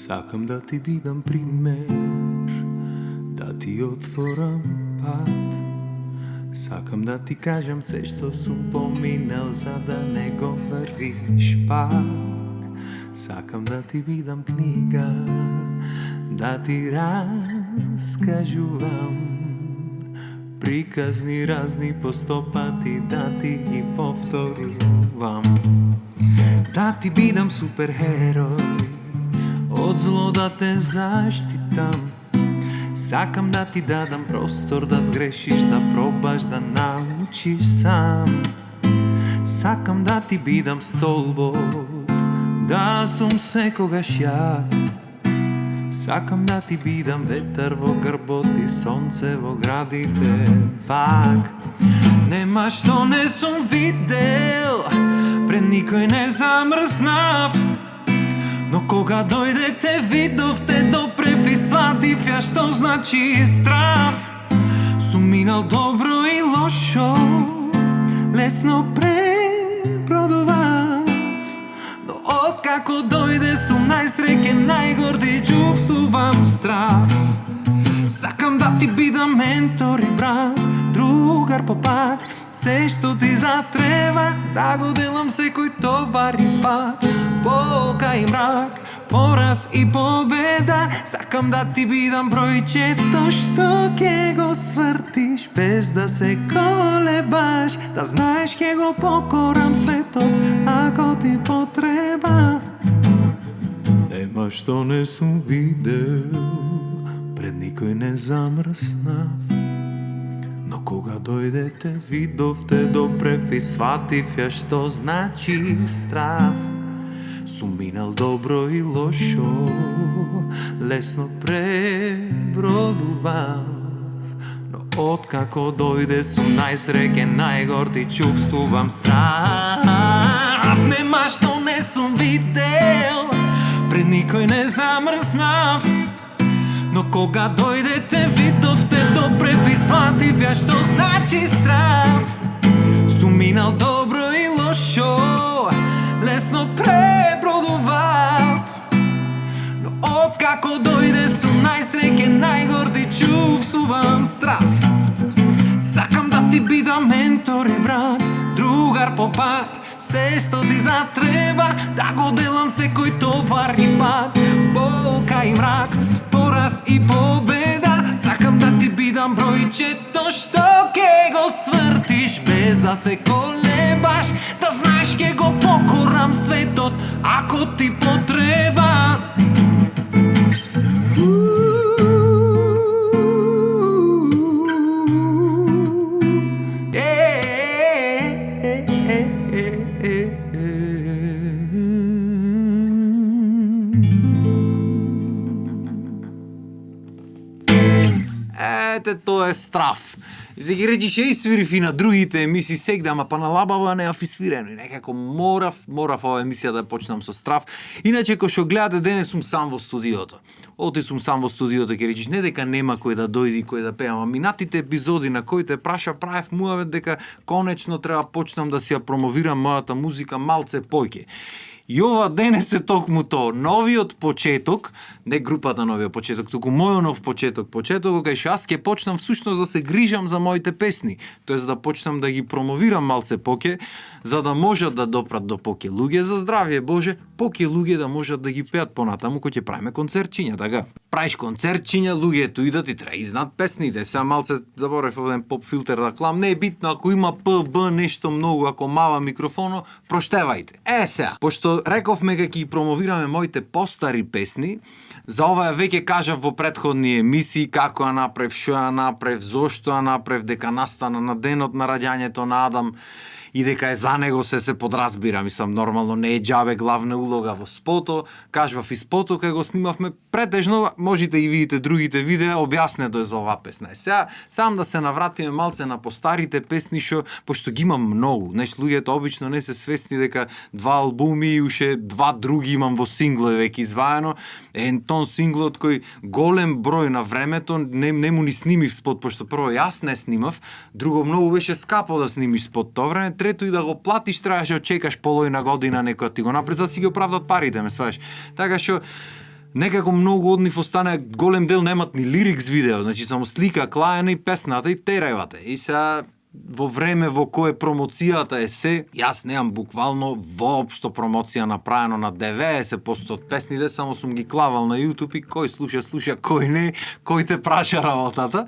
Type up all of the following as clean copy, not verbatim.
Сакам да ти бидам пример, да ти отворам пат. Сакам да ти кажам се што сум поминал, за да не го врвиш пак. Сакам да ти бидам книга, да ти раскажувам приказни разни по 100 пати, да ти ги повторувам. Да ти бидам суперхерој, од зло да те заштитам. Сакам да ти дадам простор да сгрешиш, да пробаш да научиш сам. Сакам да ти бидам столбот, да сум секогаш јак. Сакам да ти бидам ветер во грбот и сонце во градите пак. Нема што не сум видел, пред никој не замрзнав. Но кога дојде те видов, те допрев и сватив ја што значи страв. Сум минал добро и лошо, лесно препродував. Но откако дојде сум најсреќен, најгорд и чувствувам страв. Сакам да ти бидам ментор и брат, другар по пат, се што ти затреба, да го делам секој товар и пат. Болка и мрак, пораз и победа. Сакам да ти бидам бројчето што ќе го свртиш без да се колебаш, да знаеш ќе го покорам светот ако ти потреба. Нема што не сум видел, пред никој не замрснав. Но кога дојде те видов, те допрев и сватив ја што значи страв. Сум минал добро и лошо, лесно пребродував. Но откако дојде сум најсреќен, најгорд и чувствувам страв. Нема што не сум видел, пред никој не замрзнав. Но кога дојде те видов, те допрев и сватив ја што значи страв. Сум минал добро и лошо, лесно пребродував. Но откако дојде сум најсреќен, најгорд и чувствувам страв. Сакам да ти бидам ментор и брат, другар по пат, се што ти затреба, да го делам секој товар и пат. Болка и мрак, пораз и победа. Сакам да ти бидам бројчето што ќе го свртиш без да се колебаш, да знаеш ќе го покорам светот ако ти потреба. Ете, тоа е страв. За ги речиш, свирив и на другите емисии сегда, ама па на Лабава не афисвирено. И некако морав ова емисија да почнам со страв. Иначе, кој што гледате, денес сум сам во студиото. Оти сум сам во студиото, ќе речиш, не дека нема кој да дојди, кој да пее, ама минатите епизоди на кои те праша, правев муавет дека конечно треба почнам да си ја промовирам мојата музика малце поќе. И ова денес е токму тоа, новиот почеток, не групата новиот почеток, туку мојот нов почеток, кај што јас ќе почнам всушност да се грижам за моите песни, тоест да почнам да ги промовирам малце поќе, за да можат да допрат до поќе луѓе, за здравје Боже, поќе луѓе да можат да ги пеат понатаму кој ќе правиме концертчиња, така? Правиш концертчиња, луѓето идат и треба изнад песните. Сега малце заборев овден поп филтер да клам, не е битно ако има ПБ нешто многу, ако мава микрофоно, проштевајте. Сега, пошто рековме дека ги промовираме моите постари песни, за ова веќе кажав во претходни емисии како ја направив, што ја направив, зошто ја направив, дека настана на денот на раѓањето на Адам и дека е за него се подразбира, мислам, нормално не е џабе главна улога во спото, кажвав и спото кај го снимавме претежно, можете и видите другите видеа, објаснето е за оваа песна. Сега сам да се навратиме малце на постарите песни, што пошто ги имам многу. Луѓето обично не се свесни дека два албуми и уште два други имам во синглови веќе изваено. Тон синглот кој голем број на времето не му ни снимив спот, пошто прво јас не снимав, друго многу беше скапо да снимиш спот тоа време, трето и да го платиш требаше да чекаш половина година некој ти го направи, за да си ги оправдат парите, ме сваеш. Така што некако многу од нив остане, голем дел немат ни лирикс видео, значи само слика, клајана и песната и терајвате. И сега во време во кое промоцијата е се, јас немам буквално воопшто промоција направено на 90% од песните, само сум ги клавал на YouTube и кој слуша, кој не, кој те праша работата.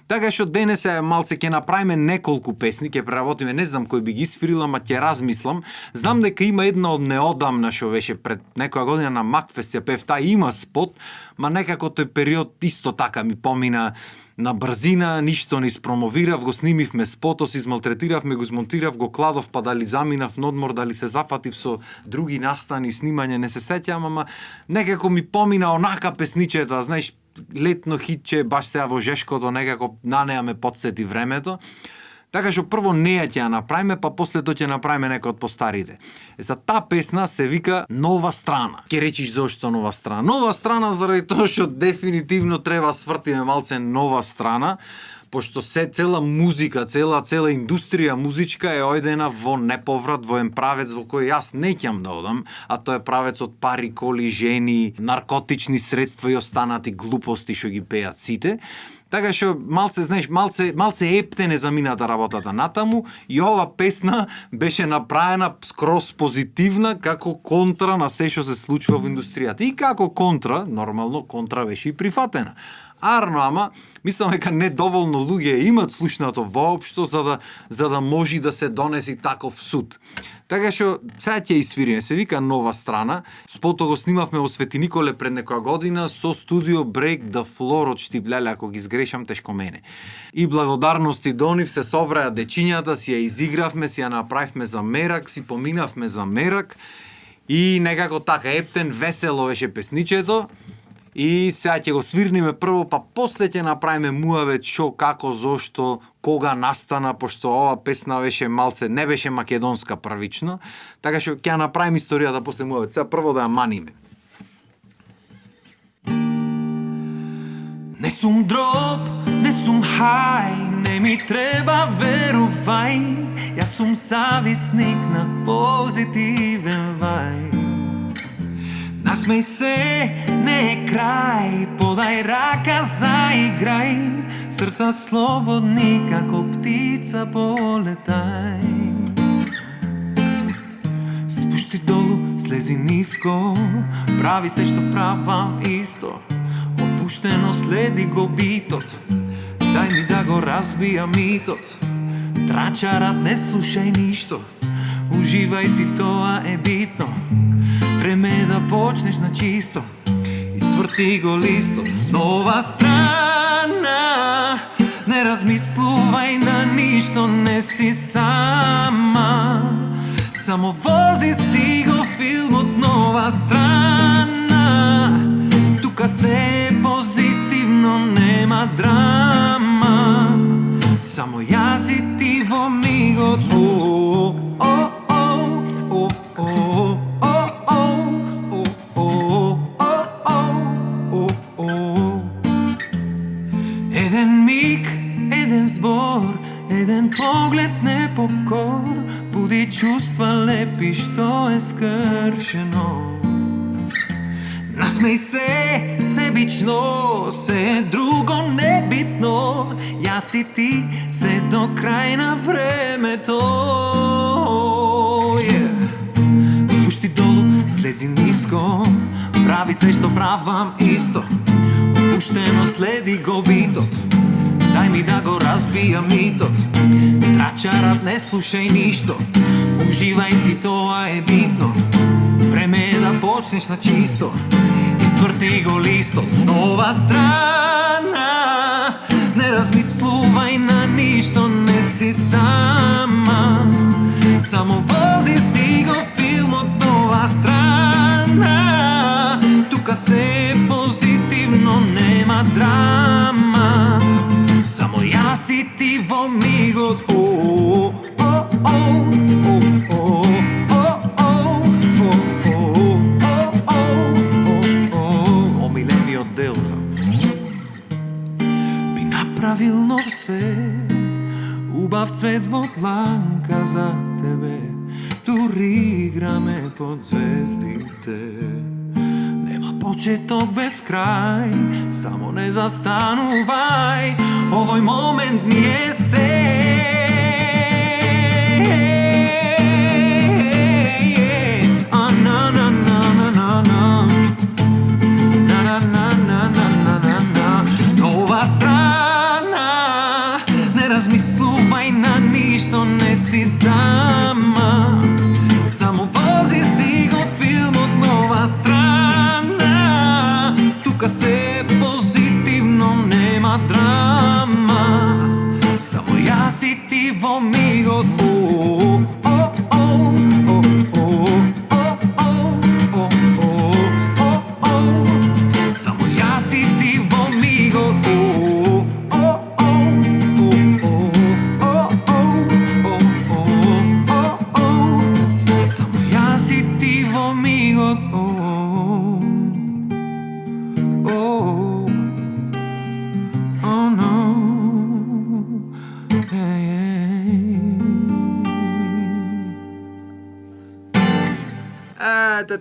Така што денес е малце ќе направиме неколку песни, ќе преработиме, не знам кој би ги свирил, ама ќе размислам. Знам дека има една од неодамна што беше пред некоја година на Макфест, ја пев, таа има спот, ма некако тој период исто така ми помина на брзина, ништо не испромовирав, го снимивме спотот, измалтретиравме, го измонтирав, го кладов, па дали заминав на одмор, дали се зафатив со други настани, снимање, не се сеќам, ама некако ми помина онака песничето, знаеш, летно хитче, баш сега во Жешкото, некако на неа ме подсети времето. Така што прво неја ќе ја направиме, па после тоа ќе направиме некој од постарите. За таа песна се вика Нова страна. Ке речиш зошто Нова страна? Нова страна заради тоа што дефинитивно треба свртиме малце нова страна, пошто цела музика, цела индустрија музичка е ојдена во неповрат, во еден правец во кој јас не ќам да одам, а тоа е правец од пари, коли, жени, наркотични средства и останати глупости што ги пеат сите. Така што малце, знаеш, малце ептене замината работата натаму и ова песна беше направена скроз позитивна како контра на се што се случува во индустријата. И како контра, нормално, контра беше и прифатена. Арно, ама, мислам дека недоволно луѓе имат слушнато воопшто за да може да се донеси таков суд. Така што сега ќе испириме, се вика Нова страна. Спото го снимавме во Свети Николе пред некоја година со студио Break the Floor од Штиблеле, ако ги сгрешам тешко мене. И благодарности до нив се собраја дечињата, си ја изигравме, си ја направивме за мерак, си поминавме за мерак и некако така ептен, весело беше песничето. И сега ќе го свирниме прво, па после ќе направиме муавет шо, како, зошто, кога настана, пошто ова песна беше малце, не беше македонска првично, така што ќе направиме историјата после муавет. Сега прво да ја маниме. Не сум дроб, не сум хај, не ми треба верувај, јас сум зависник на позитивен вај. Насмеј се, не е крај, подај рака, заиграј, срца слободни како птица полетај. Спушти долу, слези ниско, прави се што правам исто, опуштено следи го битот, дај ми да го разбија митот, трачарат не слушај ништо, уживај си, тоа е битно. Време е да почнеш на чисто и сврти го листот. Нова страна, не размислувај на ништо, не си сама. Само вози си го филмот Нова страна. Тука се е позитивно, нема драма. Само јас и ти во мигот. Еден миг, еден збор, еден поглед непокор, буди чувства лепи што е скршено. Насмеј се, себично, се друго небитно, јас и ти се до крај на времето. Пушти долу, слези ниско, прави се што правам исто, опуштено следи го битот, дај ми да го разбија митот, трачарат не слушај ништо, уживај си, тоа е битно. Време е да почнеш на чисто и сврти го листот. Нова страна, не размислувај на ништо, не си сама. Само вози си го филмот Нова страна. Тука се е позитивно, нема драма. Само јас и ти во мигот. Омилениот дел би направил нов свет, убав цвет во дланка за тебе, дури играме под звездите. Нема почеток без крај, само не застанувај, овој момент ни е се. Нова страна, не размислувај на ништо, не си сама, само вози си го филмот. Нова страна, тука се позитивно, нема драма, само јас и ти во мигот. Само јас и ти во мигот. Само јас и ти во мигот.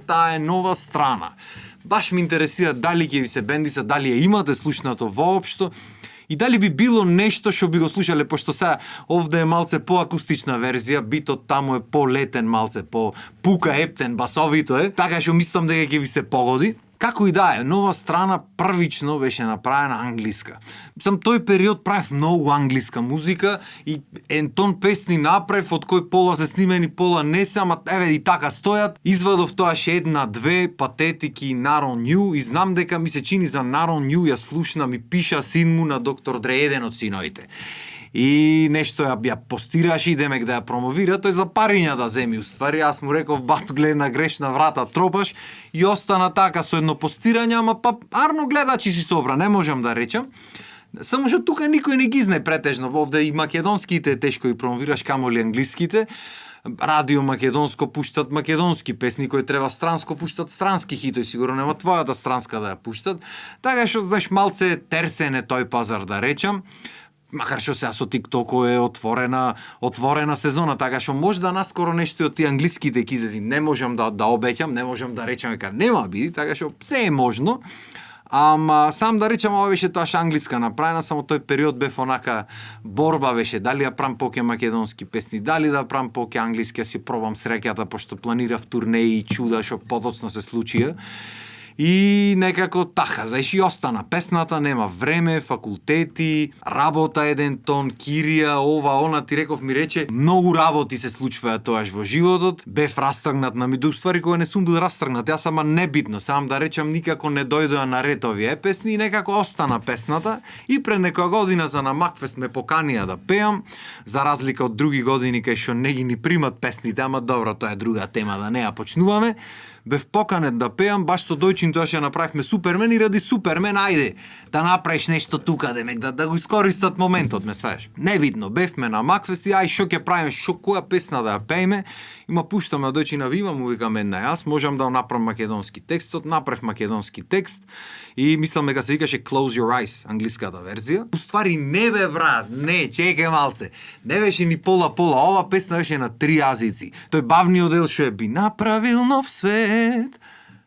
Таа е нова страна. Баш ме интересира дали ќе ви се бендиса, дали ја имате слушнато воопшто и дали би било нешто што би го слушале, пошто сега овде е малце поакустична верзија, битот таму е полетен, малце по пука ептен, басовито е, така што мислам дека ќе ви се погоди. Како и да е, нова страна првично беше направена англиска. Сам тој период правев многу англиска музика и ентон песни направив од кој пола се снимени, пола не се, ама еве и така стојат. Извадов тоаш една-две патетики Нарон Нью и знам дека ми се чини за Нарон Нью ја слушна, ми пиша син му на доктор Дре, еден од синовите. И нешто ја постираш и демек да ја промовира, тој за париња да земи уствари. Јас му реков, бато гледа на грешна врата тропаш, и остана така со едно постирање, ама па арно гледачи си собра, не можам да речам. Само што тука никој не ги знае претежно, овде и македонските тешко и промовираш, камоли англиските. Радио македонско пуштат македонски песни, кои треба странско пуштат странски хитои, сигурно нема твојата странска да ја пуштат. Така што знаеш малце терсен е тој пазар, да речам. Макар што сега со TikTok е отворена сезона, така што може да наскоро нешто од тие англиските кизези не можам да обеќам, не можам да речам дека нема биди, така што се е можно. Ама сам да речам, ова беше тоаш англиска направена, само тој период бев онака борба беше, дали ја прам поќе македонски песни, дали да прам поќе англиски, си пробам среќата, пошто планирав турнеи и чуда што подоцна се случија. И некако така, знаеш, и остана песната, нема време, факултети, работа еден тон, кирија, ова, она, ти реков ми рече, многу работи се случваат тоаш во животот, бев растргнат на ми, уствари кога не сум бил растргнат, јас ама небитно, сам да речам, никако не дојдоа на ред овие песни и некако остана песната и пред некоја година за на Макфест ме поканија да пеам, за разлика од други години кај што не ги ни примат песните, ама добро, тоа е друга тема, да не ја почнуваме. Бев поканет да пеам, баш со Дојчин тоа ќе направивме Супермен и ради Супермен, ајде, да направиш нешто тука, демек, да го искористат моментот, ме сваеш. Небитно, бевме на Макфест и ај, шо ќе правиме, која песна да ја пееме, има пуштаме Дојчина, ви му викаме една, јас можам да направам македонски текстот, направив македонски текст и мислам дека се викаше Close Your Eyes, англиската верзија. Уствари не бе, брат, не, чекај малце, не беше ни пола-пола, ова песна беше на 3 јазици. Тој бавниот дел што е би направил нов свет,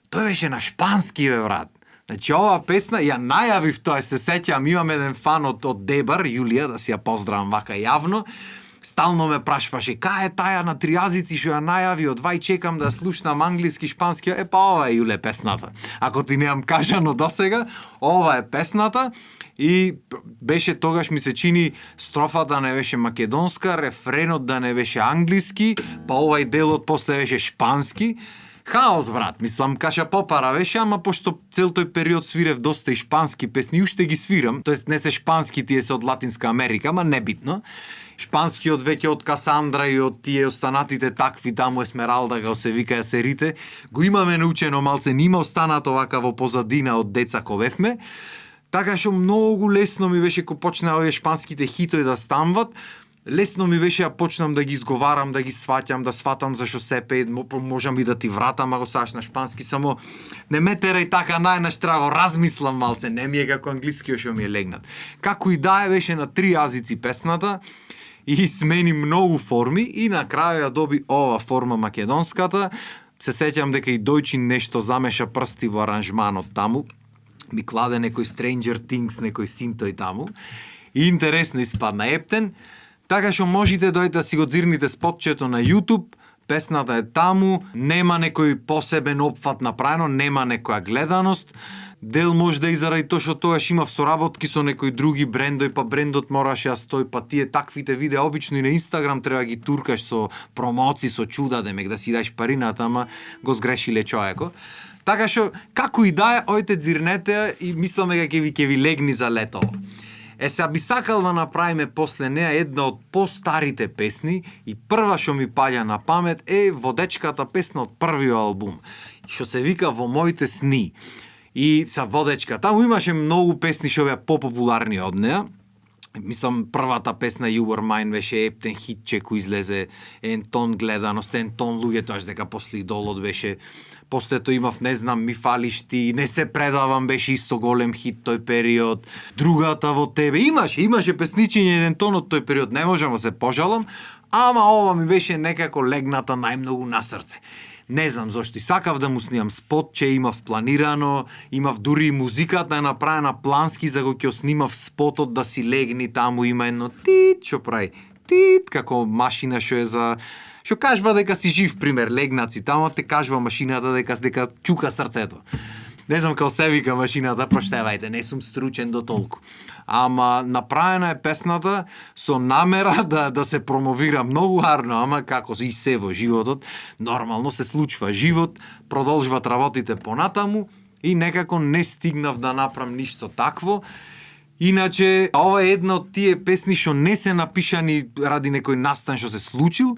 тој беше на шпански, бе, брат. Значи, ова песна, ја најавив тоа, се сеќам, имам еден фан од Дебар, Јулија, да си ја поздравам вака јавно, стално ме прашваше, кај е таја на 3 јазици што ја најави, одвај чекам да слушнам англиски, шпански, па ова е, Јуле, песната. Ако ти неам кажано досега, ова е песната. И беше тогаш ми се чини строфата не беше македонска, рефренот да не беше англиски, па овај делот после беше шпански. Хаос, брат, мислам, каша попара беше, ама пошто цел тој период свирев доста и шпански песни, уште ги свирам, тоест не се шпански, тие се од Латинска Америка, ама небитно. Шпанскиот веќе од Касандра и од тие останатите такви, таму Есмералда, гао се викаја серите, го имаме научено малце, нима останато вака во позадина од деца ковевме. Така што многу лесно ми беше ко почна овие шпанските хитои да станват, лесно ми беше ја почнам да ги изговарам, да ги сваќам, да сватам зашо се пее, можам и да ти вратам ако саш на шпански, само не ме терај така најнаш, треба го размислам малце, не ми е како англискиот што ми е легнат. Како и да е, беше на 3 јазици песната и смени многу форми и на крај ја доби ова форма македонската. се сеќам дека и Дојчин нешто замеша прсти во аранжманот таму, ми кладе некој Stranger Things, некој синтој таму, и интересно испадна ептен, така што можете дојдете да си го дзирните спотчето на YouTube, песната е таму, нема некој посебен опфат направено, нема некоја гледаност. Дел може да и заради тоа што тогаш имав соработки со некои други брендови, па брендот мораше да стои, па тие таквите видеа обично и на Инстаграм треба ги туркаш со промоции, со чуда, демек да си даш парината, ама го сгрешиле човеко. Така што, како и да е, ојте дзирнете и мисламе дека ќе ви легни за лето. Сега би сакал да направиме после неа една од постарите песни и прва што ми паѓа на памет е водечката песна од првиот албум, што се вика Во моите сни. И са водечка, таму имаше многу песни што беа попопуларни од неа. Мислам, првата песна You Were Mine беше ептен хитче кој излезе ен тон гледаност, ен тон луѓе, тоаш дека после Идолот беше. После тоа имав, не знам, Ми фалиш ти, Не се предавам беше исто голем хит тој период. Другата Во тебе. Имаше песничиња еден тон од тој период, не можам да се пожалам, ама ова ми беше некако легната најмногу на срце. Не знам зошто и сакав да му снимам спотче, имав планирано, имав дури и музиката е направена плански за го ќе снимав спотот да си легни таму, има едно тит, што прави тит, како машина што е за... Што кажува дека си жив, пример, легнаци, таму те кажува машината дека чука срцето. Не знам како се вика машината, проштевајте, не сум стручен до толку. Ама направена е песната со намера да се промовира многу арно, ама како и се во животот, нормално се случва. Живот, продолжват работите понатаму и некако не стигнав да направам ништо такво. Иначе, ова е една од тие песни што не се напишани ради некој настан што се случил,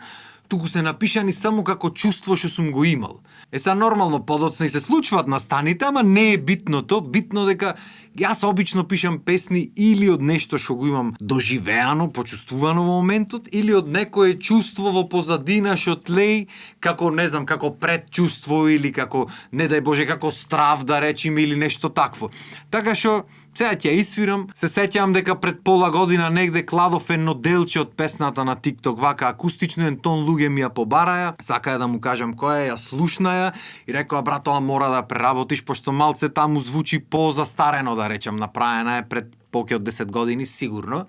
туку се напишани само како чувство што сум го имал. Сега нормално подоцна и се случват настаните, ама не е битното, битно дека јас обично пишам песни или од нешто што го имам доживеано, почувствувано во моментот, или од некое чувство во позадина што тлеј, како не знам, како предчувство или како, не дај Боже, како страв да речем или нешто такво. Така што сега ќе исвирам, се сеќавам дека пред пола година негде кладов едно делче од песната на TikTok, вака акустично, ен тон луѓе ми ја побараја, сакаја да му кажам која ја слушнаја и рекоа брат, ова мора да преработиш, пошто малце таму звучи позастарено, да речам, направена е пред повеќе од 10 години сигурно.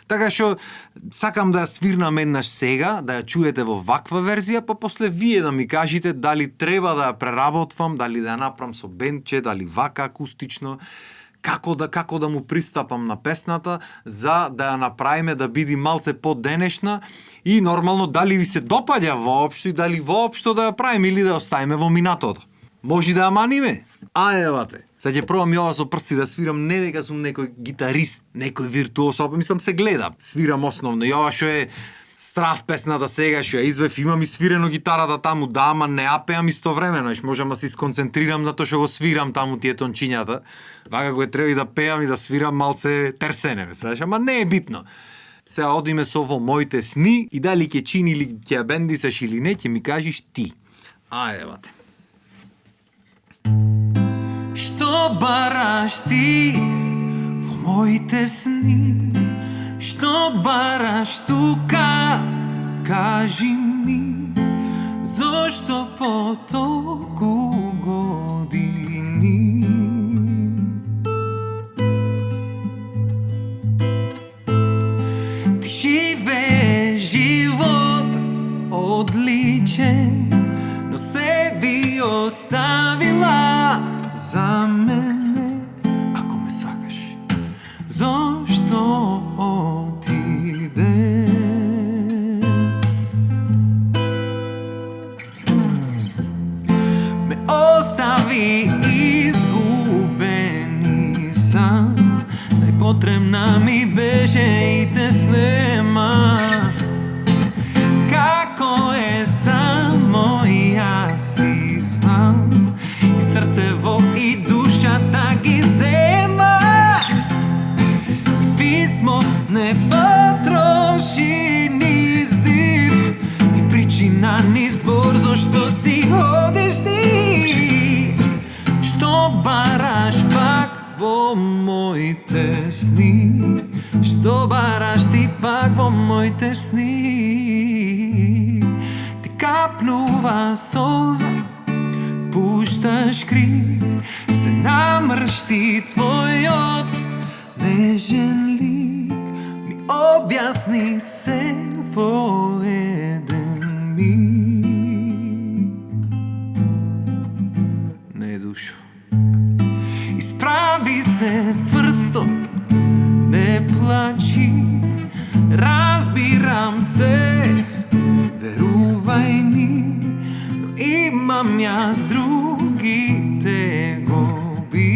Така што сакам да ја свирнам еднаш сега, да ја чуете во ваква верзија, па после вие да ми кажете дали треба да ја преработвам, дали да ја направам со бендче, дали вака акустично. Како да му пристапам на песната за да ја направиме да биде малце поденешна и нормално дали ви се допаѓа воопшто и дали воопшто да ја правиме или да ја оставиме во минатото. Може да ја маниме? Ајде, сега ќе пробам и ова со прсти да свирам, не дека сум некој гитарист, некој виртуоз, мислам се гледа, свирам основно и ова што е Страв песната сега што ја извев, имам и свирено гитарата таму, да, ама не ја пеам истовремено, можам да се сконцентрирам затоа што го свирам таму тие тончињата. Вака го треба и да пеам и да свирам малце терсене, ама не е битно. Сега одиме со Во моите сни и дали ќе чини или ќе ја бендисаш или не, ќе ми кажеш ти. Ајде, бате. Што бараш ти во моите сни? Што бараш тука? Кажи ми, зошто по толку години? Ти живееш живот одличен, но се би оставила за мене. Ако ме сакаш, зошто отиде? Ме остави изгубени сам. Најпотребна ми беше и те снема. Како е само јас си знам, и срцево и душата ги зема. Писмо не потроши ни здив, ни причина ни збор зашто си одиш ти. Што бараш пак во моите сни? Што бараш ти пак во моите сни? Ти капнува солза пушташ крик, се намршти твојот нежен лик, ми објасни се во еден миг. Не душо, исправи се цврсто, не плачи, разбирам се, верувај ми, но имам јас другите гоби.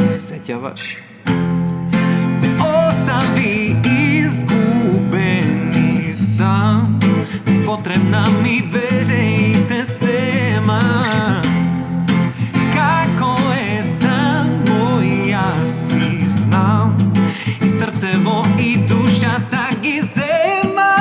Се сеќаваш? Ме остави изгубен и сам, потребна ми беше и те стема. Како е само јас си знам, и срцево и душата ги зема.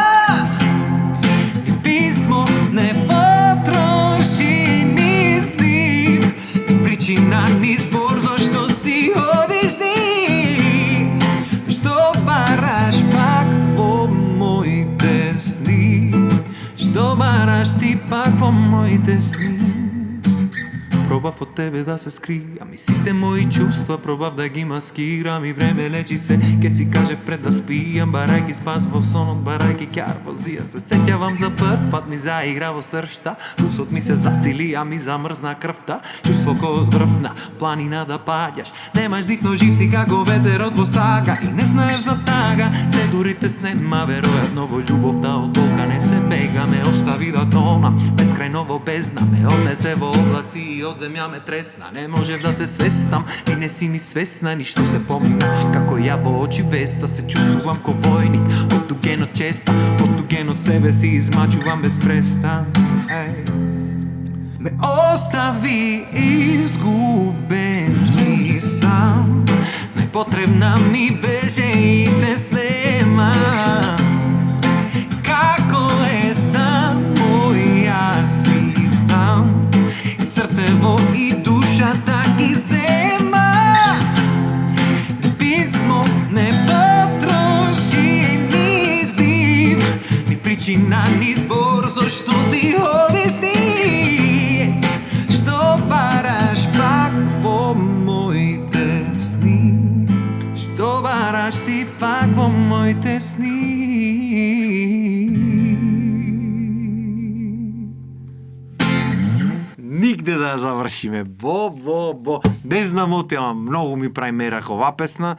Ни писмо не потроши ни стив, ни причина ни збор зашто си одиш ти. Што бараш пак во моите сни, што бараш ти пак во моите сни. Пробав од тебе да се скријам и сите мои чувства пробав да ги маскирам, и време лечи се, ке си кажев пред да спијам, барајки спас во сонот, барајки ќар во зија. Се сеќавам за прв пат ми заигра во сршта, пулсот ми се засили, а ми замрзна крвта. Чувство кој од врвна планина да паѓаш, немаш дих, но жив си како ветерот во сага, и не знаеш за тага, се дури те снема. Веројатно во љубовта од болка не се бега, ме остави да тонам бескрајно во бездна, ме однесе во облаци и од земја ме тресна. Не можев да се свестам, и не си ни свесна, ништо се помина, како ја во очи веста. Се чувствувам ко војник, од туген од честа, од туген од себе си измачувам без престан. Ме остави изгубен и сам, непотребна ми беше и те снема. Како е само јас си знам, и срцево и душата ги зема. Ни писмо не потроши ни здив, ни причина ни збор зашто си одиш ти. Што бараш пак во моите сни, што бараш ти пак во моите сни. Нигде да ја завршиме. Бо. Не знам ама многу ми прави мерак ова песна.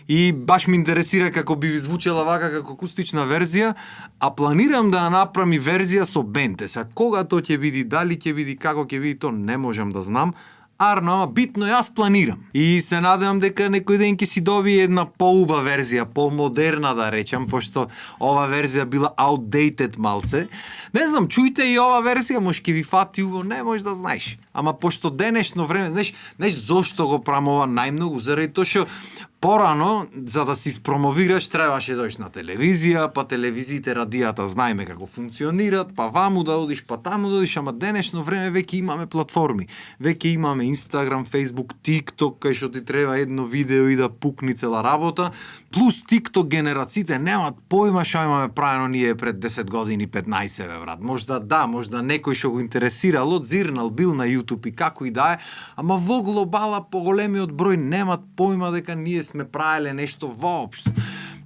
И баш ми интересира како би ви звучела вака како акустична верзија, а планирам да ја направам и верзија со бенд. Сега кога тоа ќе биде, дали ќе биде, како ќе биде, тоа не можам да знам. Арно, ама битно јас планирам. И се надевам дека некој ден ќе си добие една поуба верзија, помодерна да речам, пошто ова верзија била outdated малце. Не знам, чујте и ова верзија, може ќе ви фати уво, не можеш да знаеш. Ама пошто денешно време, знаеш зошто го правам ова најмногу, заради тоа што порано, за да си спромовираш, требаше да одиш на телевизија, па телевизиите, радијата знаеме како функционираат, па ваму да одиш, па таму да одиш, ама денешно време веќе имаме платформи. Веќе имаме Instagram, Facebook, TikTok, кај што ти треба едно видео и да пукни цела работа. Плюс TikTok генерациите немаат појма што имаме правено ние пред 10 години, 15 бе брат. Можда некој што го интересирал, одзирнал, бил на YouTube и како и да е, ама во глобала поголемиот број немаат појма дека ние сме правеле нешто воопшто.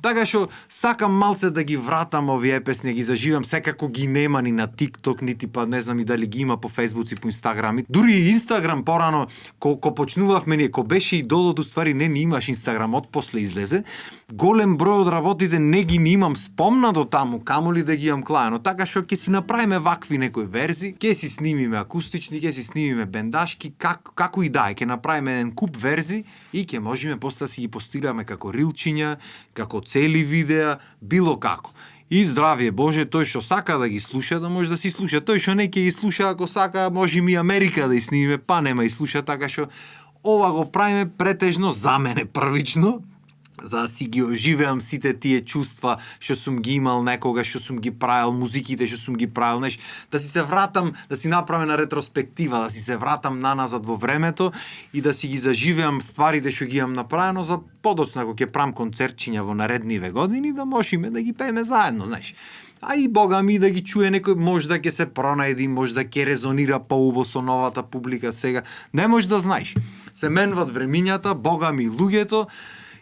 Така што сакам малце да ги вратам овие песни, ги заживам, секако ги нема ни на TikTok, нити па не знам и дали ги има по Facebook и по Instagram. Дури и Instagram порано, ко почнувавме ние, ко беше и Додот, уствари не ни имаш Instagram, од после излезе, голем број од работите не ги имам спомна до таму, камоли да ги имам клајано. Така што ќе си направиме вакви некои верзии, ќе си снимиме акустични, ќе си снимиме бендашки, како и да е, ќе направиме еден куп верзии и ќе можеме после да си ги постираме како рилчиња, како цели видеа, било како. И здравие Боже, тој што сака да ги слуша, да може да си слуша. Тој што не ќе ги слуша, ако сака, може и Америка да и снимиме, па нема и слуша, така што ова го правиме претежно за мене првично, за да си ги оживеам сите тие чувства што сум ги имал некога, што сум ги правил, музиките што сум ги правил, да си се вратам, да си направам на ретроспектива, да си се вратам наназад во времето и да си ги заживеам стварите што ги имам направено за подоцна, ако ќе правам концертчиња во наредниве години, да можеме да ги пееме заедно, знаеш. А и Бога ми да ги чуе некој, можда ќе се пронајди, можда ќе резонира поубаво со новата публика сега. Не можеш да знаеш. Се менват времињата, Бога ми луѓето,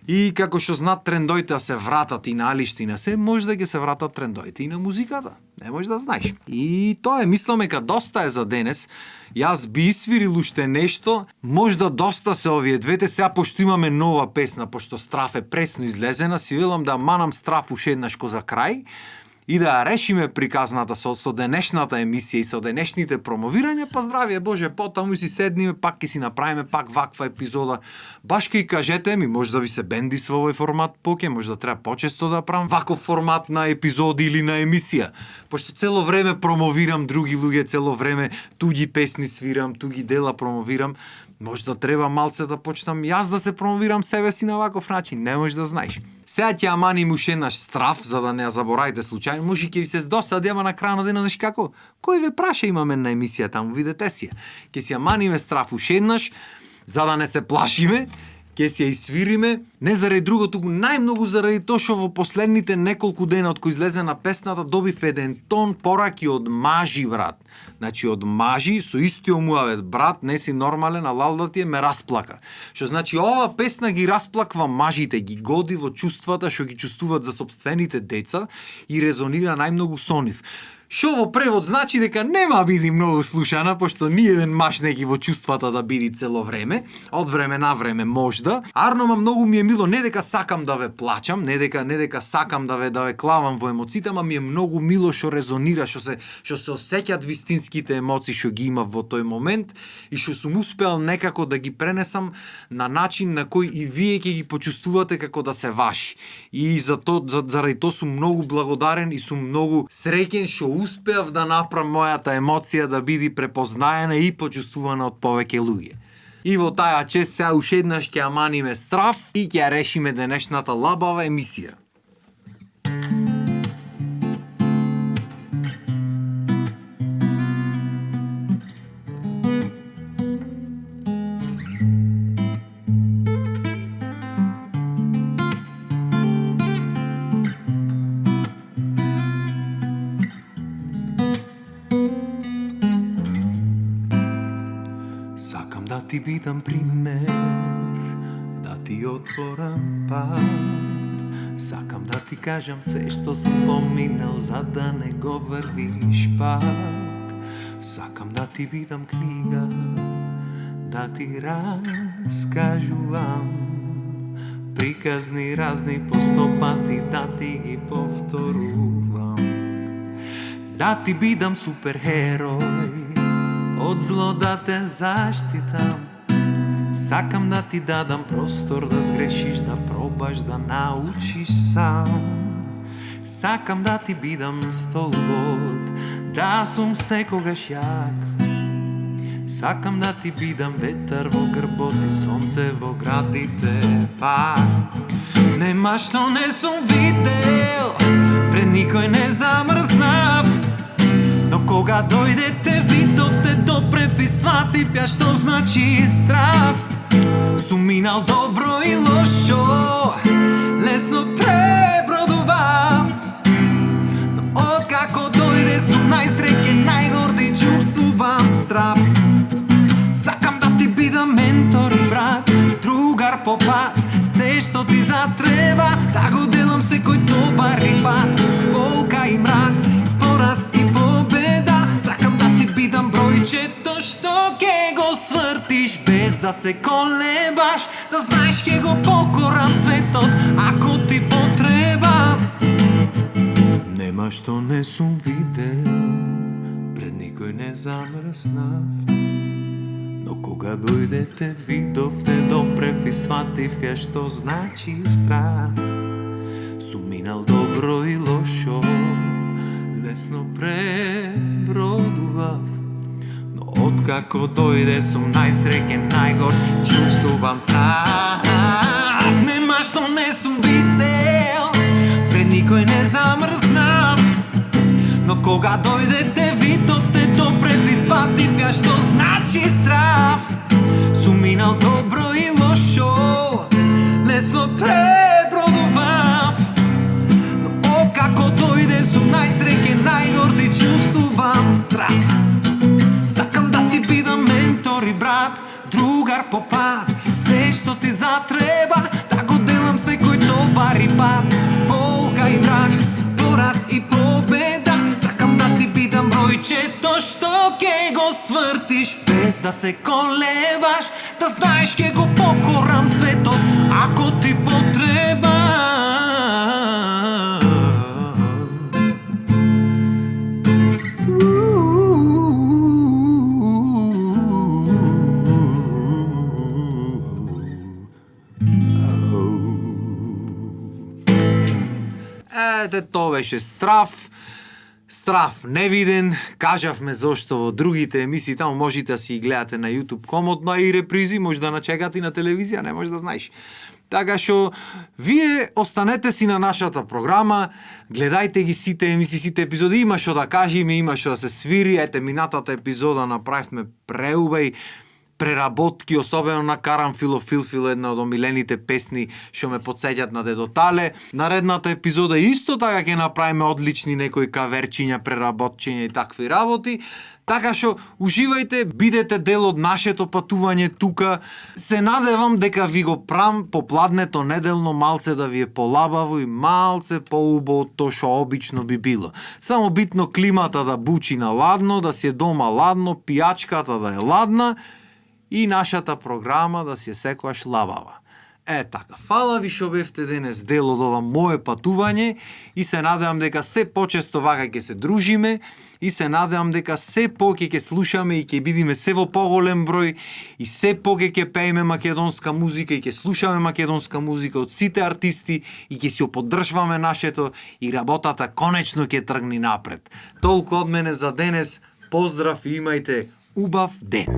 и како што знаат трендоите да се вратат и на алишти на се, може да ќе се вратат трендоите и на музиката. Не можеш да знаеш. И тоа е, мисламе, ка доста е за денес. Јас би свирил уште нешто, можда доста се овие двете, сега пошто имаме нова песна, пошто Страф е пресно излезена, си велам да манам Страф уште еднаш ко за крај и да ја решиме приказната со денешната емисија и со денешните промовирања, па здравие Боже, потаму си седниме, пак ќе си направиме пак ваква епизода. Баш ке и кажете ми, може да ви се бендисва овој формат поќе, може да треба почесто да правам ваков формат на епизоди или на емисија. Пошто цело време промовирам други луѓе, цело време туѓи песни свирам, туѓи дела промовирам. Може да треба малце да почнам јас да се промовирам себе си на ваков начин, не можеш да знаеш. Сега ќе аманим уште еднаш Страф, за да не ја забораите случајно, може ќе ви се здосади, ама на крај на денот, знаеш како? Кој ве праша имаме на емисија таму, видете си ја. Ќе си аманиме Страф уште еднаш, за да не се плашиме, ќе си ја изсвириме, не заради друго, туку најмногу заради тоа што во последните неколку дена од кој излезе на песната добив еден тон пораки од мажи, брат. Значи од мажи со истиот муавет, брат, не си нормален, а лал да ти ме расплака. Што значи ова песна ги расплаква мажите, ги годи во чувствата што ги чувствуваат за сопствените деца и резонира најмногу со нив. Шо во превод значи дека нема биди многу слушана, пошто ни еден маж не ги во чувствата да биди цело време, од време на време можда. Арнома многу ми е мило, не дека сакам да ве плачам, не дека сакам да ве клавам во емоциите, ама ми е многу мило што резонира, што се осеќаат вистинските емоции што ги има во тој момент и што сум успеал некако да ги пренесам на начин на кој и вие ќе ги почувствувате како да се ваши. И заради тоа сум многу благодарен и сум многу среќен што успеав да направам мојата емоција да биде препознаена и почувствувана од повеќе луѓе. И во таја чест сега уште еднаш ќе аманиме Страф и ќе ја решиме денешната лабава емисија. Сакам да ти бидам пример, да ти отворам пат. Сакам да ти кажам се што сум поминал, за да не го врвиш пак. Сакам да ти бидам книга, да ти раскажувам приказни разни по 100 пати, да ти ги повторувам. Да ти бидам суперхерој, од зло да те заштитам. Сакам да ти дадам простор да сгрешиш, да пробаш да научиш сам. Сакам да ти бидам столбот, да сум секогаш јак. Сакам да ти бидам ветар во грбот и сонце во градите пак. Нема што не сум видел, пред никој не замрзнав. Но кога дојдете видовте допрев и сватив ја што значи страв. Сум минал добро и лошо, лесно пребродував. Но откако дојде сум најсреќен, најгорди, чувствувам страв. Сакам да ти бидам ментор и брат, другар по пат, се што ти затреба, да го делам секој добар и пат. Болка и мрак, пораз и победа, сакам да ти бидам бројчето што ке го свртиш без да се колебаш, да знаеш ке го покорам светот ако ти потреба. Нема што не сум видел, пред никој не замрзнав. Но кога дојдете видовте допрев и сватив ја што значи страх. Сум минал добро и лошо, лесно пребродував. Но откако дојде сум најсреќен, најгор, чувствувам страх. Нема што не сум видел, пред никој не замрзнав. Но кога дојдете видовте допрев и сватив ја што значи страв. Сум минал добро и лошо, лесно пребродував. Но откако дојде сум најсреќен, другар по пат, се што ти затреба, да го делам секој товар и пат. Болка и мрак, пораз и победа, сакам да ти бидам бројчето што ке го свртиш без да се колебаш, да знаеш ке го покорам светот ако ти потреба. Ете, тоа беше Страф. Страф невиден, кажавме зошто во другите емисии, таму можете да си ги гледате на YouTube комотно, и репризи може да начекате и на телевизија, не може да знаеш. Така што, вие останете си на нашата програма, гледајте ги сите емисии, сите епизоди, има што да кажеме, има што да се свири, ете минатата епизода направивме преубај преработки, особено на Карамфило Филфил, една од омилените песни што ме потсеќат на Дедо Тале. Наредната епизода исто така ќе направиме одлични некои каверчиња, преработчиња и такви работи. Така што уживајте, бидете дел од нашето патување тука. Се надевам дека ви го прам попладнето неделно малце да ви е полабаво и малце поубаво од тоа што обично би било. Само битно климата да бучи на ладно, да си е дома ладно, пијачката да е ладна и нашата програма да си е секогаш лабава. Така, фала ви што бевте денес дел од ова мое патување и се надевам дека се почесто вака ќе се дружиме и се надевам дека се поќе ќе слушаме и ќе бидиме се во поголем број и се поќе ќе пееме македонска музика и ќе слушаме македонска музика од сите артисти и ќе си поддржваме нашето и работата конечно ќе тргни напред. Толку од мене за денес, поздрав и имајте убав ден.